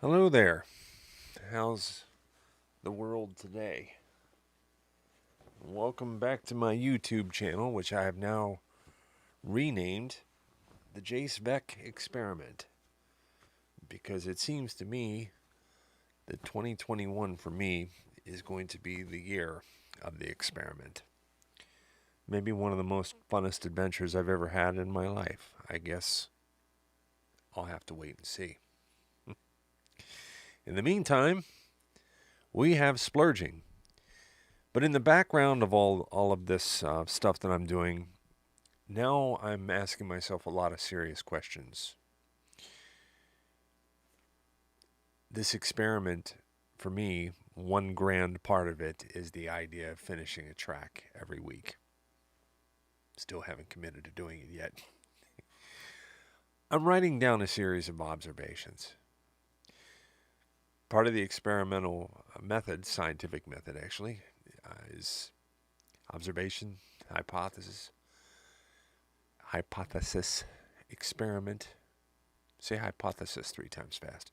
Hello there. How's the world today? Welcome back to my YouTube channel, which I have now renamed the Jace Beck Experiment, because it seems to me that 2021 for me is going to be the year of the experiment. Maybe one of the most funnest adventures I've ever had in my life. I guess I'll have to wait and see. In the meantime, we have splurging. But in the background of all of this stuff that I'm doing, now I'm asking myself a lot of serious questions. This experiment, for me, one grand part of it is the idea of finishing a track every week. Still haven't committed to doing it yet. I'm writing down a series of observations. Part of the experimental method, scientific method actually, is observation, hypothesis, experiment. Say hypothesis 3 times fast.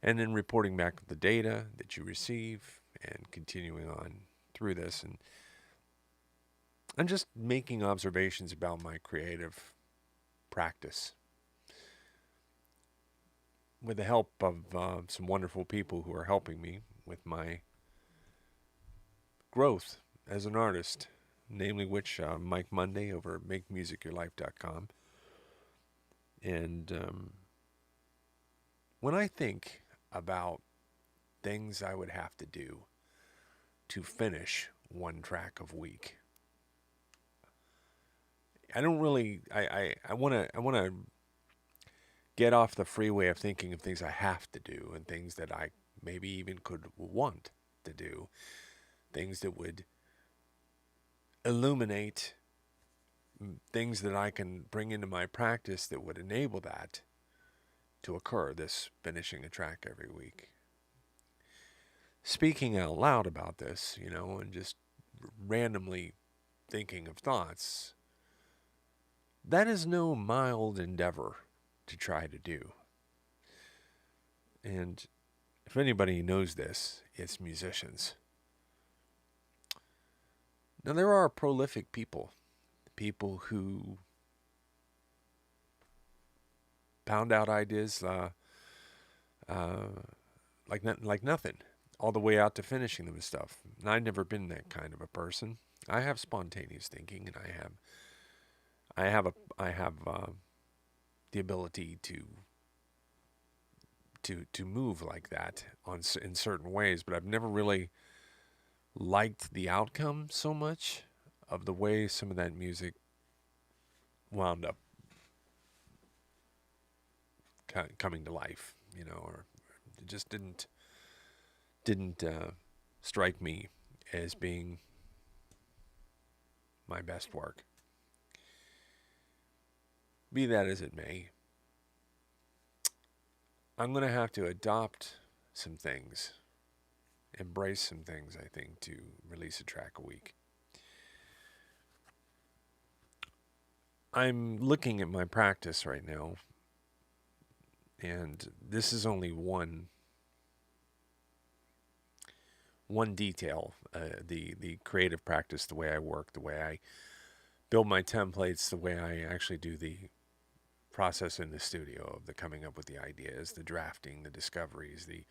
And then reporting back the data that you receive and continuing on through this. And I'm just making observations about my creative practice with the help of some wonderful people who are helping me with my growth as an artist, namely which Mike Monday over at MakeMusicYourLife.com. And when I think about things I would have to do to finish one track a week, I don't really. I want to get off the freeway of thinking of things I have to do and things that I maybe even could want to do, things that would illuminate things that I can bring into my practice that would enable that to occur, this finishing a track every week. Speaking out loud about this, and just randomly thinking of thoughts, that is no mild endeavor to try to do. And if anybody knows this, it's musicians. Now, there are prolific people who pound out ideas like nothing, all the way out to finishing them and stuff. And I've never been that kind of a person. I have spontaneous thinking, and I have the ability to move like that in certain ways, but I've never really liked the outcome so much of the way some of that music wound up coming to life, or it just didn't strike me as being my best work. Be that as it may, I'm going to have to adopt some things, embrace some things, I think, to release a track a week. I'm looking at my practice right now, and this is only one detail, the creative practice, the way I work, the way I build my templates, the way I actually do the process in the studio of the coming up with the ideas, the drafting, the discoveries, the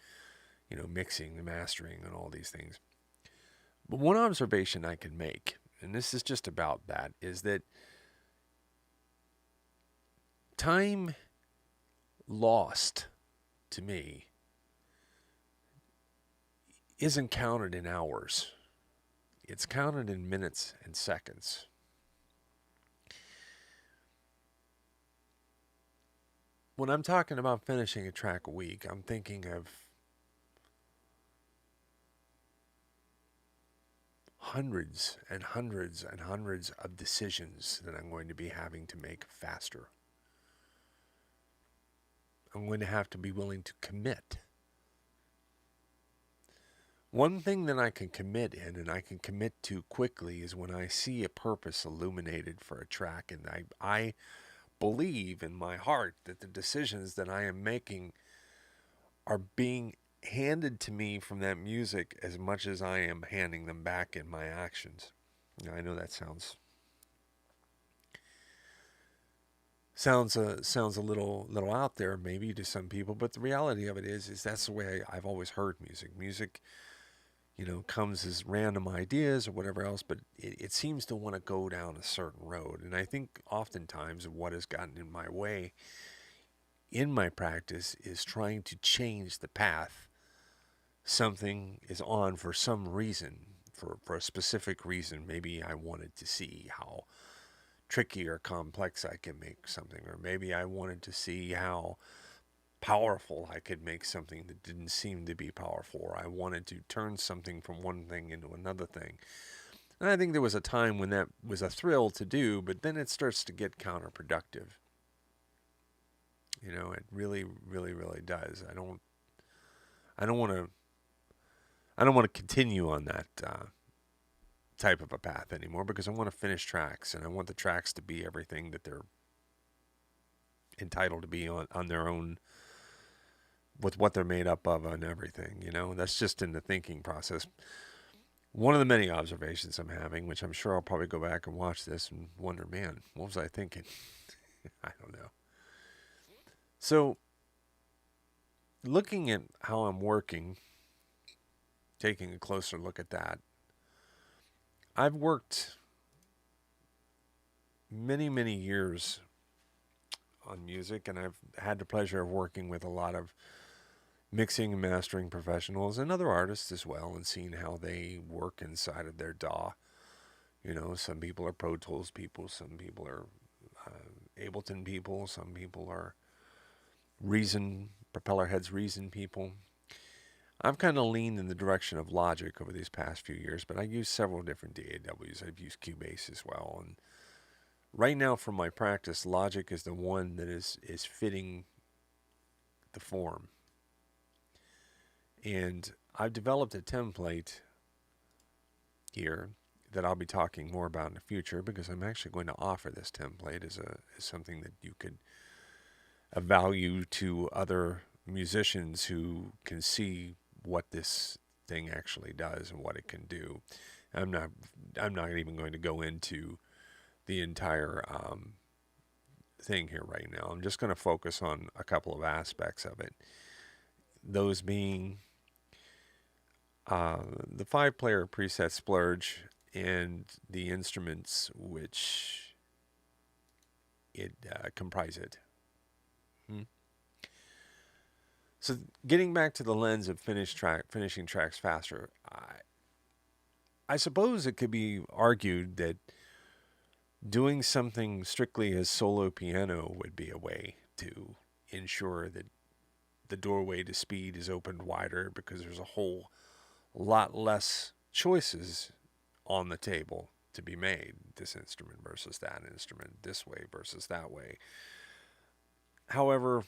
mixing, the mastering, and all these things. But one observation I can make, and this is just about that, is that time lost to me isn't counted in hours. It's counted in minutes and seconds. When I'm talking about finishing a track a week, I'm thinking of hundreds and hundreds and hundreds of decisions that I'm going to be having to make faster. I'm going to have to be willing to commit. One thing that I can commit in and I can commit to quickly is when I see a purpose illuminated for a track, and I believe in my heart that the decisions that I am making are being handed to me from that music as much as I am handing them back in my actions. Now, I know that sounds a little out there maybe to some people, but the reality of it is that's the way I've always heard music. Music, comes as random ideas or whatever else, but it seems to want to go down a certain road. And I think oftentimes what has gotten in my way in my practice is trying to change the path something is on for some reason, for a specific reason. Maybe I wanted to see how tricky or complex I can make something, or maybe I wanted to see how powerful I could make something that didn't seem to be powerful, or I wanted to turn something from one thing into another thing. And I think there was a time when that was a thrill to do, but then it starts to get counterproductive. It really, really, really does. I don't want to, I don't want to continue on that type of a path anymore because I want to finish tracks and I want the tracks to be everything that they're entitled to be on their own with what they're made up of and everything. That's just in the thinking process. One of the many observations I'm having, which I'm sure I'll probably go back and watch this and wonder, man, what was I thinking? I don't know. So, looking at how I'm working, taking a closer look at that, I've worked many, many years on music, and I've had the pleasure of working with a lot of mixing and mastering professionals and other artists as well, and seeing how they work inside of their DAW. Some people are Pro Tools people, some people are Ableton people, some people are Propeller Heads Reason people. I've kind of leaned in the direction of Logic over these past few years, but I use several different DAWs. I've used Cubase as well, and right now for my practice, Logic is the one that is fitting the form. And I've developed a template here that I'll be talking more about in the future because I'm actually going to offer this template as something that you could value to other musicians who can see what this thing actually does and what it can do. I'm not even going to go into the entire thing here right now. I'm just going to focus on a couple of aspects of it. Those being the 5-player preset Splurge and the instruments which it comprise it. So getting back to the lens of finishing tracks faster, I suppose it could be argued that doing something strictly as solo piano would be a way to ensure that the doorway to speed is opened wider because there's a whole lot less choices on the table to be made. This instrument versus that instrument, this way versus that way. However,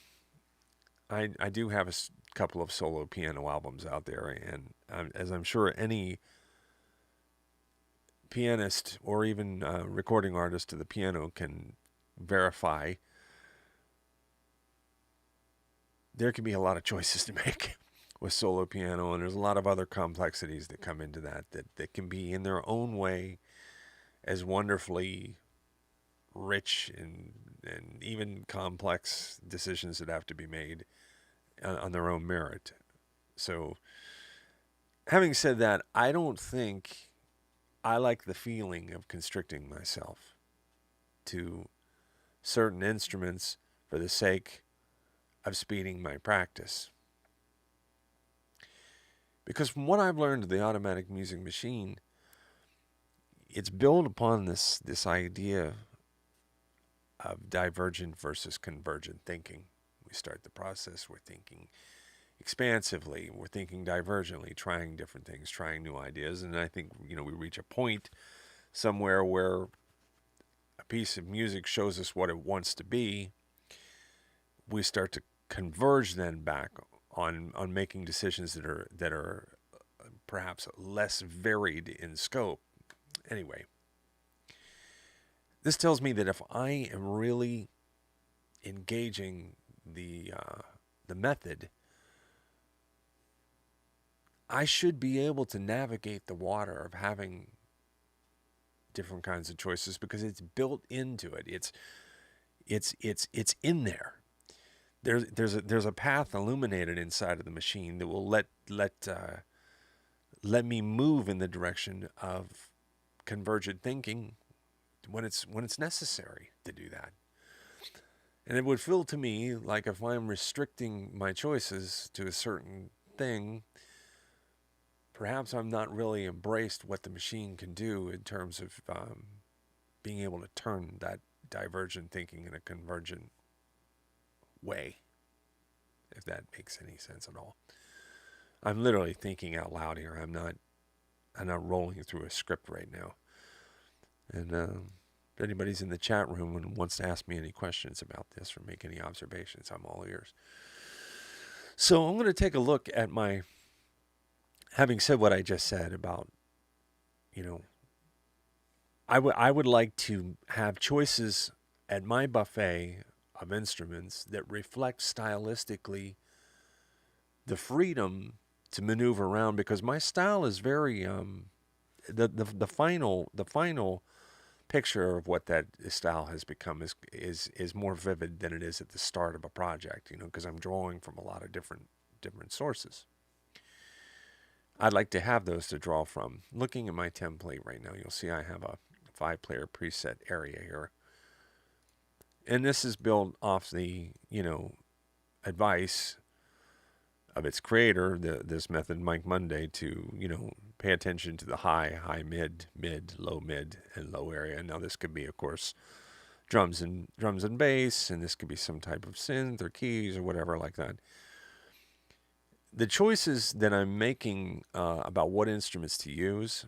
I do have a couple of solo piano albums out there, and as I'm sure any pianist or even recording artist to the piano can verify, there can be a lot of choices to make with solo piano, and there's a lot of other complexities that come into that can be in their own way as wonderfully rich and even complex decisions that have to be made on their own merit. So, having said that, I don't think I like the feeling of constricting myself to certain instruments for the sake of speeding my practice. Because from what I've learned of the automatic music machine, it's built upon this idea of divergent versus convergent thinking. We start the process, we're thinking expansively, we're thinking divergently, trying different things, trying new ideas, and I think we reach a point somewhere where a piece of music shows us what it wants to be. We start to converge then back on making decisions that are perhaps less varied in scope. Anyway, this tells me that if I am really engaging the method, I should be able to navigate the water of having different kinds of choices because it's built into it. It's in there. There's a path illuminated inside of the machine that will let me move in the direction of convergent thinking when it's necessary to do that. And it would feel to me like if I'm restricting my choices to a certain thing, perhaps I'm not really embraced what the machine can do in terms of being able to turn that divergent thinking in a convergent way, if that makes any sense at all. I'm literally thinking out loud here. I'm not rolling through a script right now. And if anybody's in the chat room and wants to ask me any questions about this or make any observations, I'm all ears. So I'm going to take a look at my, having said what I just said about, I would like to have choices at my buffet of instruments that reflect stylistically the freedom to maneuver around, because my style is very the final picture of what that style has become is more vivid than it is at the start of a project, because I'm drawing from a lot of different sources. I'd like to have those to draw from. Looking at my template right now, you'll see I have a 5-player preset area here. And this is built off the, advice of its creator, this method, Mike Monday, to, pay attention to the high, mid, low, and low area. Now this could be, of course, drums and bass, and this could be some type of synth or keys or whatever like that. The choices that I'm making about what instruments to use,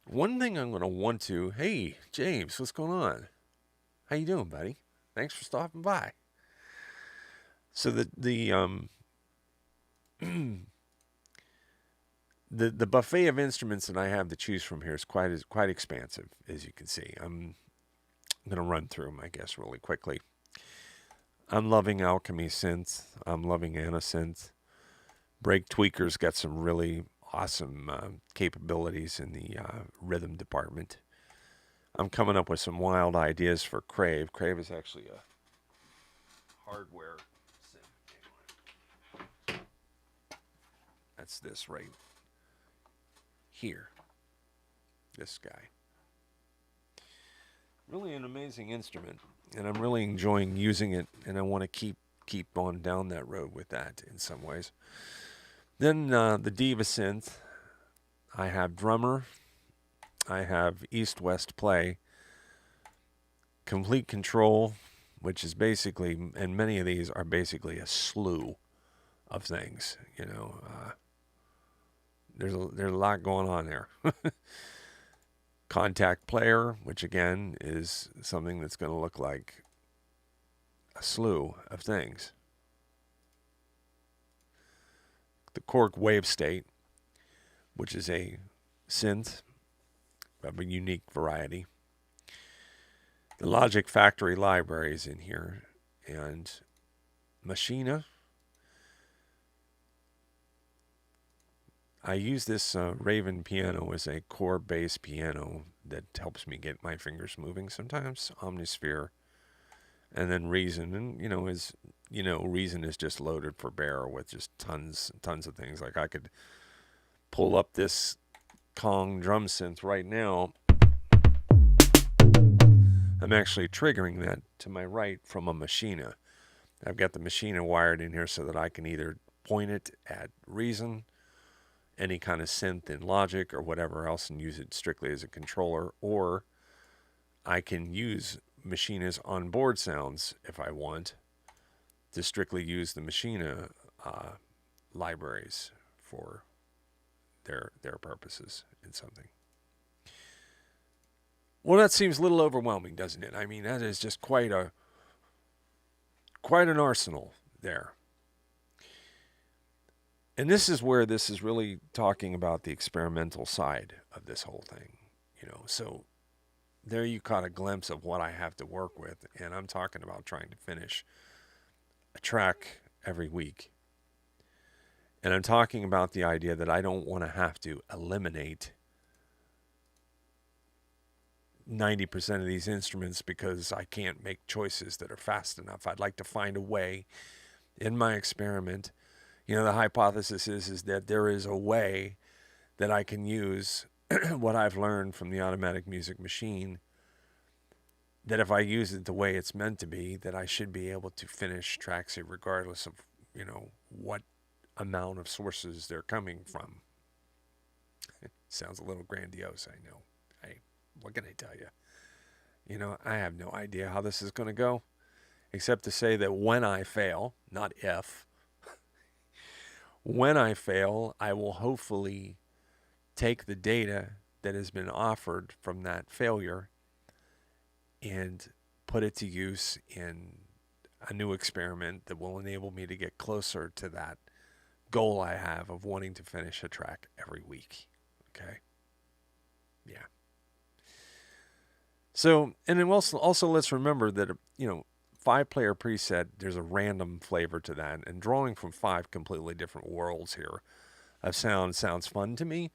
one thing I'm going to want to, hey, James, what's going on? How you doing, buddy? Thanks for stopping by. So the buffet of instruments that I have to choose from here is quite expansive, as you can see. I'm going to run through them, I guess, really quickly. I'm loving Alchemy synth. I'm loving Anasynth. Break Tweaker's got some really awesome capabilities in the rhythm department. I'm coming up with some wild ideas for Crave. Crave is actually a hardware synth. That's this right here. This guy. Really an amazing instrument, and I'm really enjoying using it, and I want to keep on down that road with that in some ways. Then the Diva synth. I have Drummer. I have East-West Play. Complete Control, which is basically, and many of these are basically a slew of things. There's a lot going on there. Contact Player, which again is something that's going to look like a slew of things. The Korg Wave State, which is a synth of a unique variety. The Logic Factory library is in here, and Machina. I use this Raven piano as a core bass piano that helps me get my fingers moving sometimes. Omnisphere. And then Reason, and Reason is just loaded for bear with just tons of things. Like I could pull up this Kong drum synth right now. I'm actually triggering that to my right from a Machina. I've got the Machina wired in here so that I can either point it at Reason, any kind of synth in Logic or whatever else, and use it strictly as a controller, or I can use Machina's onboard sounds if I want to strictly use the Machina libraries for their purposes in something. Well, that seems a little overwhelming, doesn't it? I mean, that is just quite an arsenal there. And this is where this is really talking about the experimental side of this whole thing, So there you caught a glimpse of what I have to work with, and I'm talking about trying to finish a track every week. And I'm talking about the idea that I don't want to have to eliminate 90% of these instruments because I can't make choices that are fast enough. I'd like to find a way in my experiment. The hypothesis is that there is a way that I can use what I've learned from the automatic music machine, that if I use it the way it's meant to be, that I should be able to finish tracks regardless of, what amount of sources they're coming from. Sounds a little grandiose, I know. What can I tell you? I have no idea how this is going to go, except to say that when I fail, not if, when I fail, I will hopefully take the data that has been offered from that failure and put it to use in a new experiment that will enable me to get closer to that goal I have of wanting to finish a track every week. Okay? Yeah. So, and then also let's remember that, 5-player preset, there's a random flavor to that. And drawing from 5 completely different worlds here of sound sounds fun to me.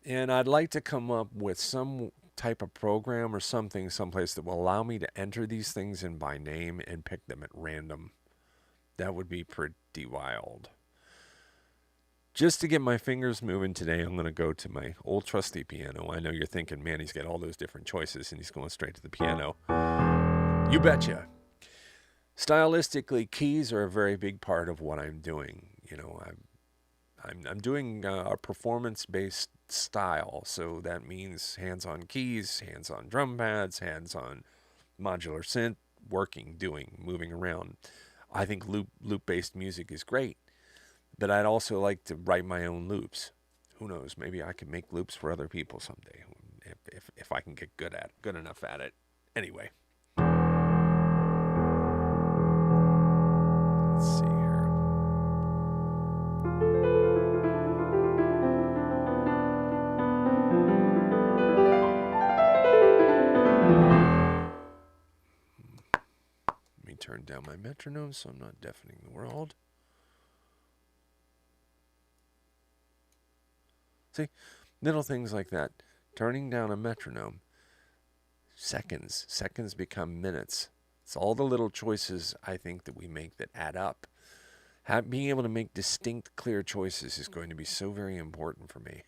And I'd like to come up with some type of program or something someplace that will allow me to enter these things in by name and pick them at random. That would be pretty wild. Just to get my fingers moving today, I'm going to go to my old trusty piano. I know you're thinking, man, he's got all those different choices and he's going straight to the piano. You betcha. Stylistically, keys are a very big part of what I'm doing. I'm doing a performance-based style, so that means hands-on keys, hands-on drum pads, hands-on modular synth, working, doing, moving around. I think loop-based music is great, but I'd also like to write my own loops. Who knows? Maybe I can make loops for other people someday, if I can get good enough at it. Anyway. Let's see here. Let me turn down my metronome so I'm not deafening the world. See, little things like that. Turning down a metronome. Seconds become minutes. It's all the little choices I think that we make that add up. Being able to make distinct, clear choices is going to be so very important for me.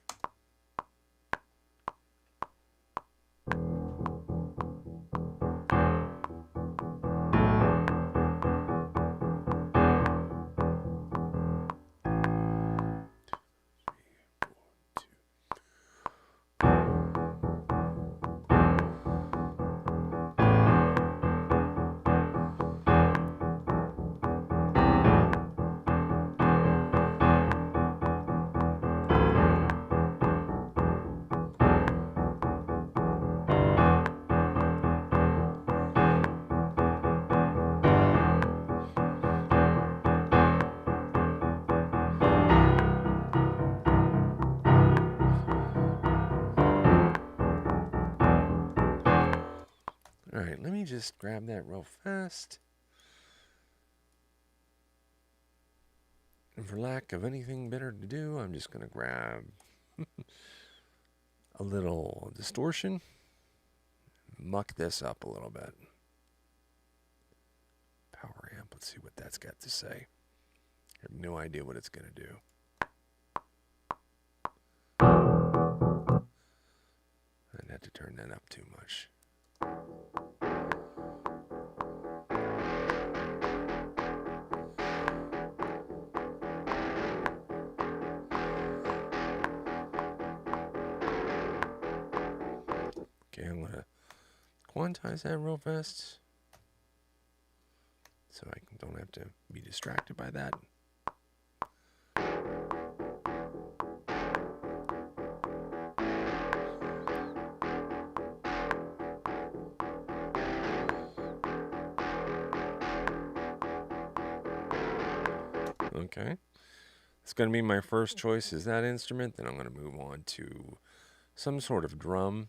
Alright, let me just grab that real fast. And for lack of anything better to do, I'm just going to grab a little distortion. Muck this up a little bit. Power amp, let's see what that's got to say. I have no idea what it's going to do. I'd have to turn that up too much. Okay, I'm going to quantize that real fast so I don't have to be distracted by that. Okay. It's going to be my first choice is that instrument. Then I'm going to move on to some sort of drum.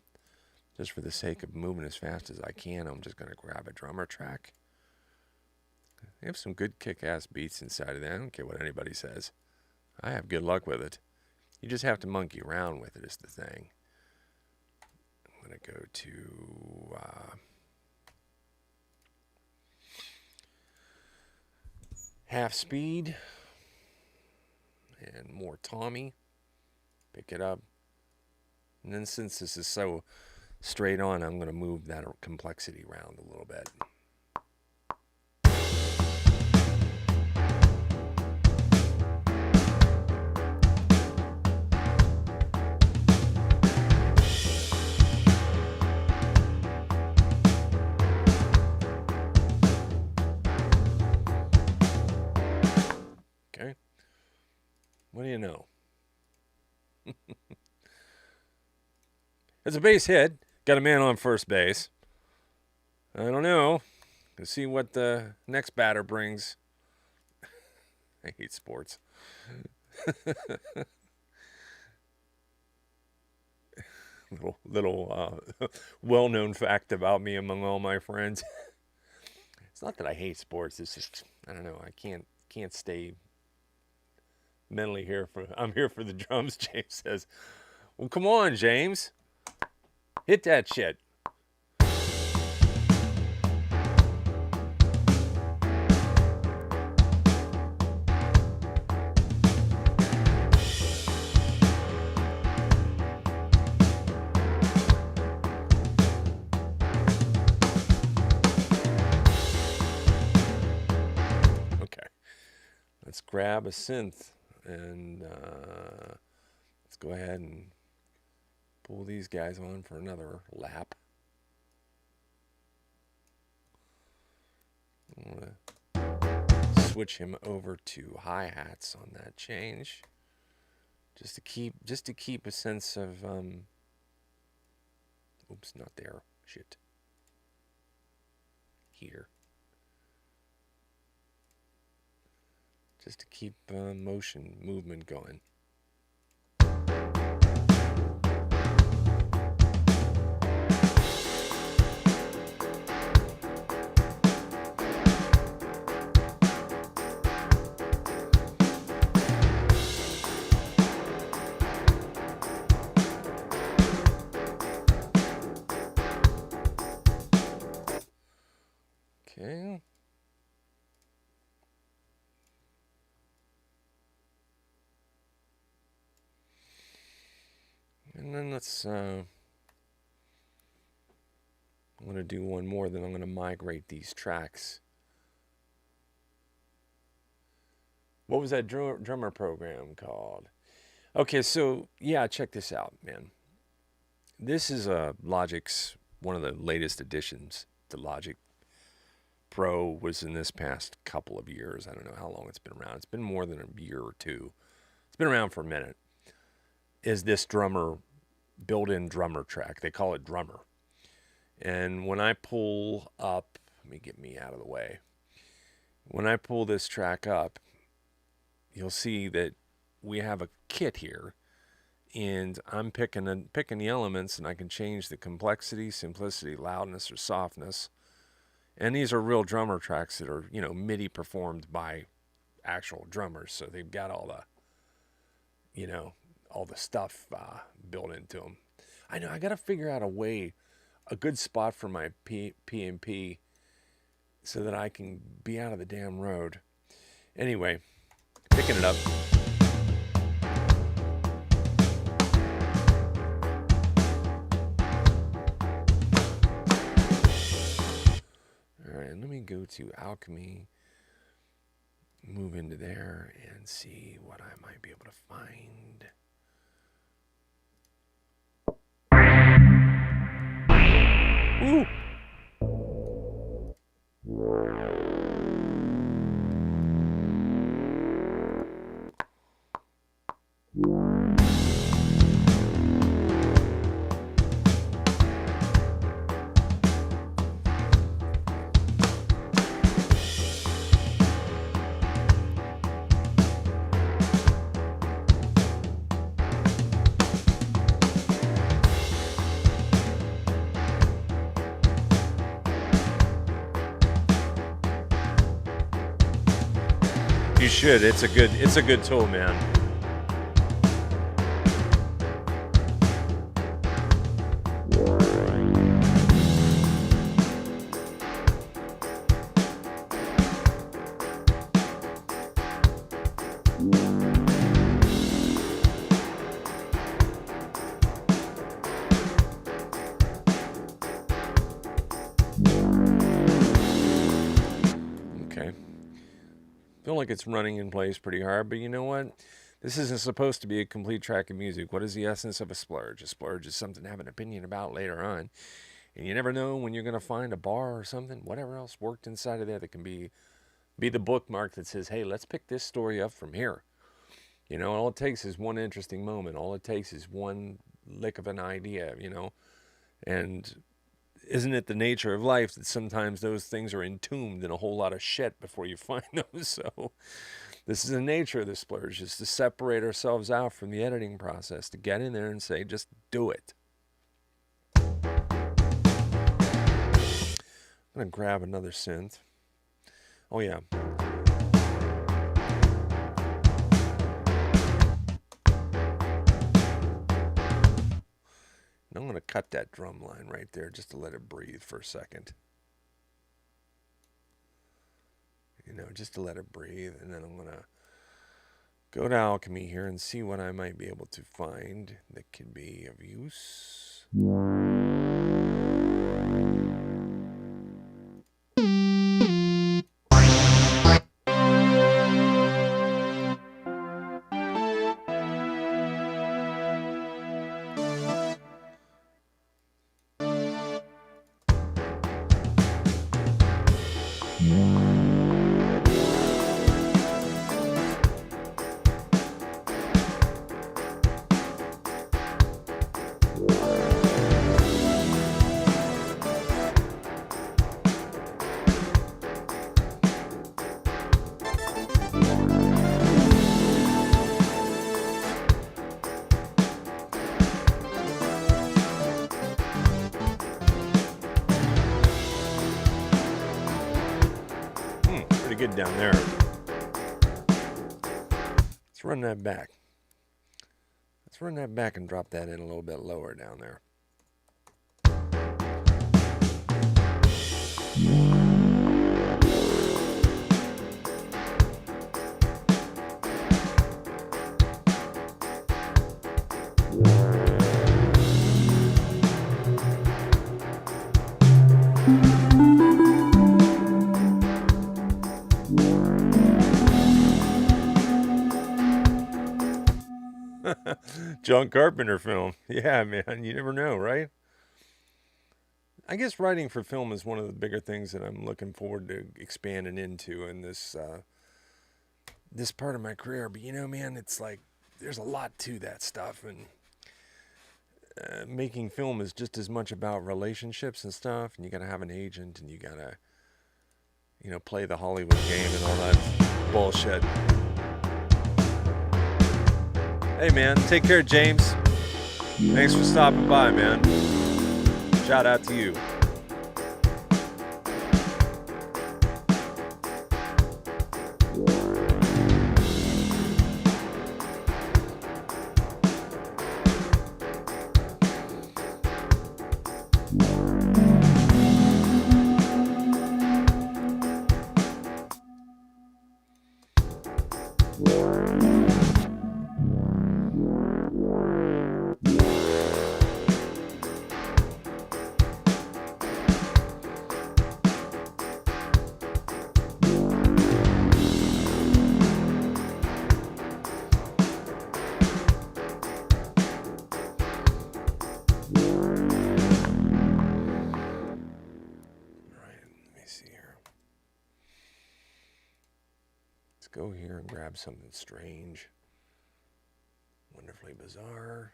Just for the sake of moving as fast as I can, I'm just going to grab a drummer track. They have some good kick-ass beats inside of that. I don't care what anybody says. I have good luck with it. You just have to monkey around with it is the thing. I'm going to go to half speed and more Tommy. Pick it up. And then since this is so straight on, I'm going to move that complexity around a little bit. Okay. What do you know? It's a base hit. Got a man on first base. I don't know. Let's see what the next batter brings. I hate sports. little well-known fact about me among all my friends. It's not that I hate sports. It's just I don't know. I can't stay mentally here for. I'm here for the drums. James says, "Well, come on, James, hit that shit." Let's grab a synth and let's go ahead and pull these guys on for another lap. I'm gonna switch him over to hi-hats on that change, just to keep a sense of oops, not there. Shit. Here. Just to keep movement going. Okay. And then I'm going to do one more, then I'm going to migrate these tracks. What was that drummer program called? Okay, so yeah, check this out, man. This is Logic's, one of the latest additions to Logic Pro was in this past couple of years. I don't know how long it's been around. It's been more than a year or two. It's been around for a minute. Is this built-in drummer track. They call it Drummer. And when I pull up, let me get me out of the way. When I pull this track up, you'll see that we have a kit here. And I'm picking the elements, and I can change the complexity, simplicity, loudness, or softness. And these are real drummer tracks that are, MIDI performed by actual drummers. So they've got all the, all the stuff built into them. I know, I got to figure out a good spot for my P&P so that I can be out of the damn road. Anyway, picking it up. All right, let me go to Alchemy, move into there, and see what I might be able to find. Ooh. You should. It's a good tool, man. feel like it's running in place pretty hard, but you know what? This isn't supposed to be a complete track of music. What is the essence of a splurge? A splurge is something to have an opinion about later on. And you never know when you're going to find a bar or something, whatever else worked inside of there that can be the bookmark that says, hey, let's pick this story up from here. You know, all it takes is one interesting moment. All it takes is one lick of an idea, you know. And isn't it the nature of life that sometimes those things are entombed in a whole lot of shit before you find those? So this is the nature of the splurge, is to separate ourselves out from the editing process, to get in there and say, just do it. I'm going to grab another synth. Oh, yeah. I'm going to cut that drum line right there just to let it breathe for a second. You know, just to let it breathe. And then I'm going to go to Alchemy here and see what I might be able to find that can be of use. Pretty good down there. Let's run that back. Let's run that back and drop that in a little bit lower down there. John Carpenter film. Yeah, man, you never know, right? I guess writing for film is one of the bigger things that I'm looking forward to expanding into in this this part of my career. But you know, man, it's like there's a lot to that stuff, and making film is just as much about relationships and stuff. And you got to have an agent, and you got to, you know, play the Hollywood game and all that bullshit. Hey, man, take care, James. Thanks for stopping by, man. Shout out to you. Go here and grab something strange, wonderfully bizarre.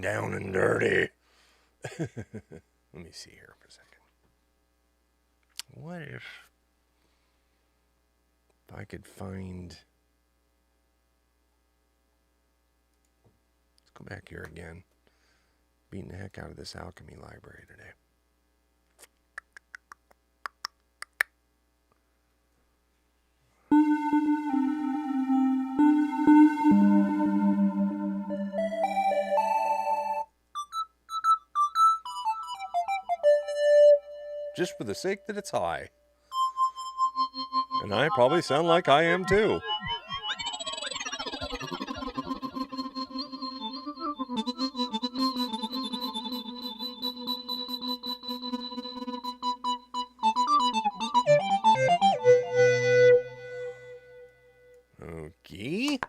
down and dirty. Let me see here for a second. What if I could find... Let's go back here again. Beating the heck out of this alchemy library today. Just for the sake that it's high. And I probably sound like I am too. Okay.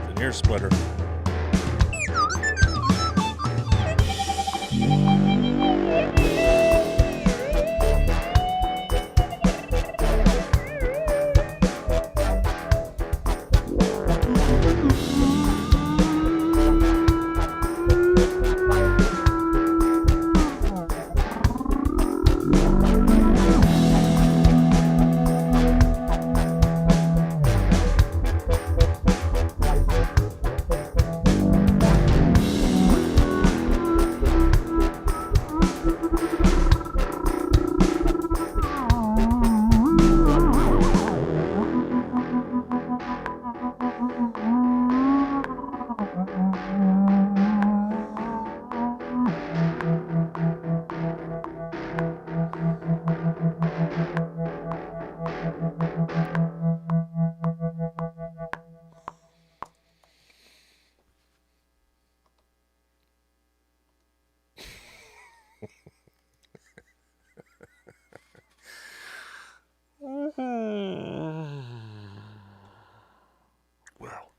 And here's Splitter. Well,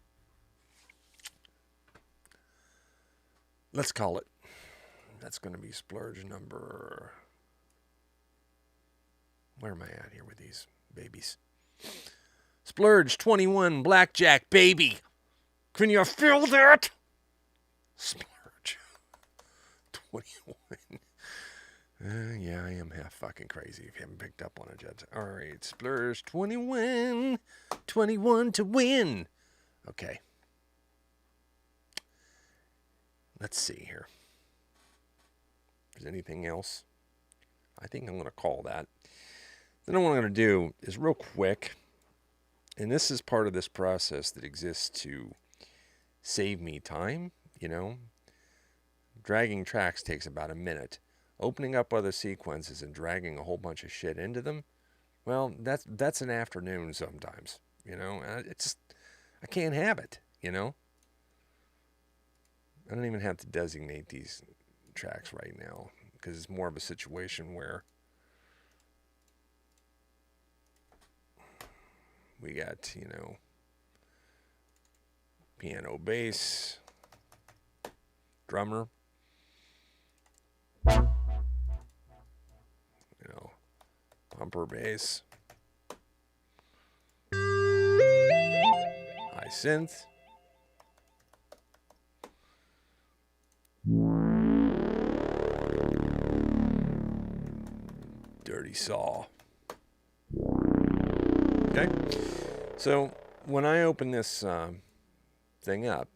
let's call it. That's going to be Splurge number... Where am I at here with these babies? Splurge 21 Blackjack, baby. Can you feel that? Splurge 21. Yeah, I am half fucking crazy if you haven't picked up on it yet. All right, Splurge 21. 21 to win. Okay. Let's see here. If there's anything else, I think I'm going to call that. Then what I'm going to do is real quick, and this is part of this process that exists to save me time, you know. Dragging tracks takes about a minute. Opening up other sequences and dragging a whole bunch of shit into them, well, that's an afternoon sometimes, you know. I can't have it, you know. I don't even have to designate these tracks right now because it's more of a situation where we got, you know, piano, bass, drummer, you know, bumper bass, high synth, dirty saw. Okay, so when I open this thing up,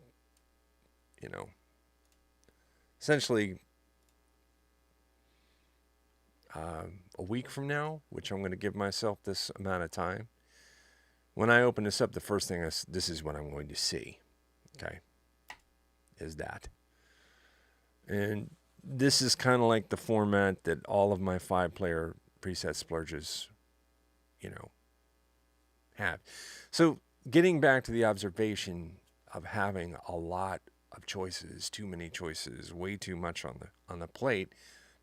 you know, essentially a week from now, which I'm going to give myself this amount of time, when I open this up, the first thing this is what I'm going to see, okay, is that. And this is kind of like the format that all of my 5-player preset splurges, you know, have. So getting back to the observation of having a lot of choices, too many choices, way too much on the plate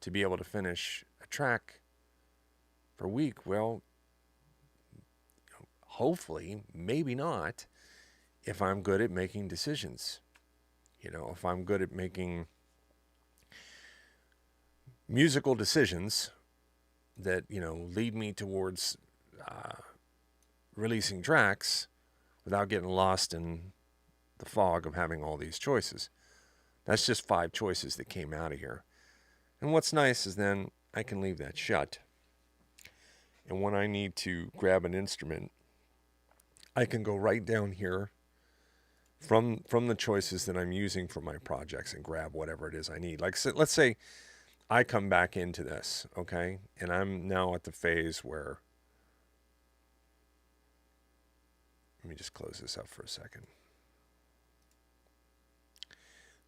to be able to finish a track per week. Well, hopefully, maybe not, if I'm good at making decisions. If I'm good at making musical decisions that, lead me towards releasing tracks without getting lost in the fog of having all these choices. That's just 5 choices that came out of here. And what's nice is then I can leave that shut. And when I need to grab an instrument, I can go right down here from the choices that I'm using for my projects and grab whatever it is I need. Like, let's say I come back into this, okay? And I'm now at the phase where, let me just close this up for a second,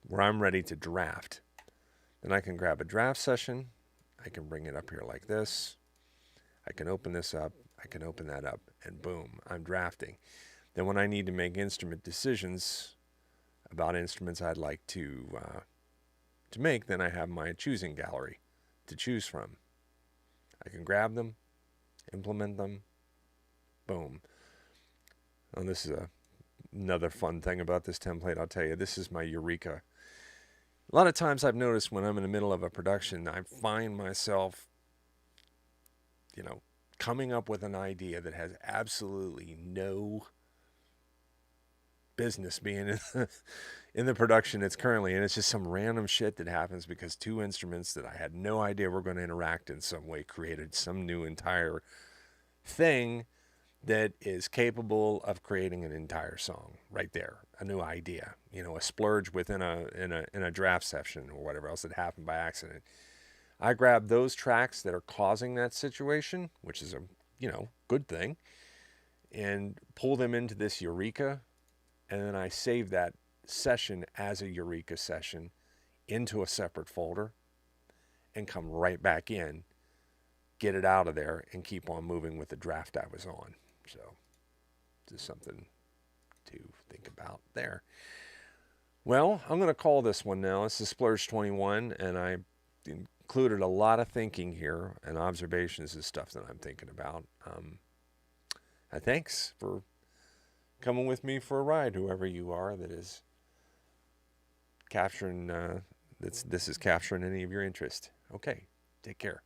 where I'm ready to draft. Then I can grab a draft session. I can bring it up here like this. I can open this up. I can open that up, and boom, I'm drafting. Then when I need to make instrument decisions about instruments I'd like to make, then I have my choosing gallery to choose from. I can grab them, implement them, boom. And this is another fun thing about this template, I'll tell you. This is my eureka. A lot of times I've noticed when I'm in the middle of a production, I find myself, coming up with an idea that has absolutely no business being in the production it's currently in. It's just some random shit that happens because 2 instruments that I had no idea were going to interact in some way created some new entire thing that is capable of creating an entire song right there, a new idea, a splurge within a draft session or whatever else that happened by accident. I grab those tracks that are causing that situation, which is a good thing, and pull them into this eureka, and then I save that session as a eureka session into a separate folder and come right back in, get it out of there, and keep on moving with the draft I was on. So just something to think about there. Well, I'm going to call this one now. This is Splurge 21, and I included a lot of thinking here and observations and stuff that I'm thinking about. Thanks for coming with me for a ride, whoever you are that is capturing, this is capturing any of your interest. Okay, take care.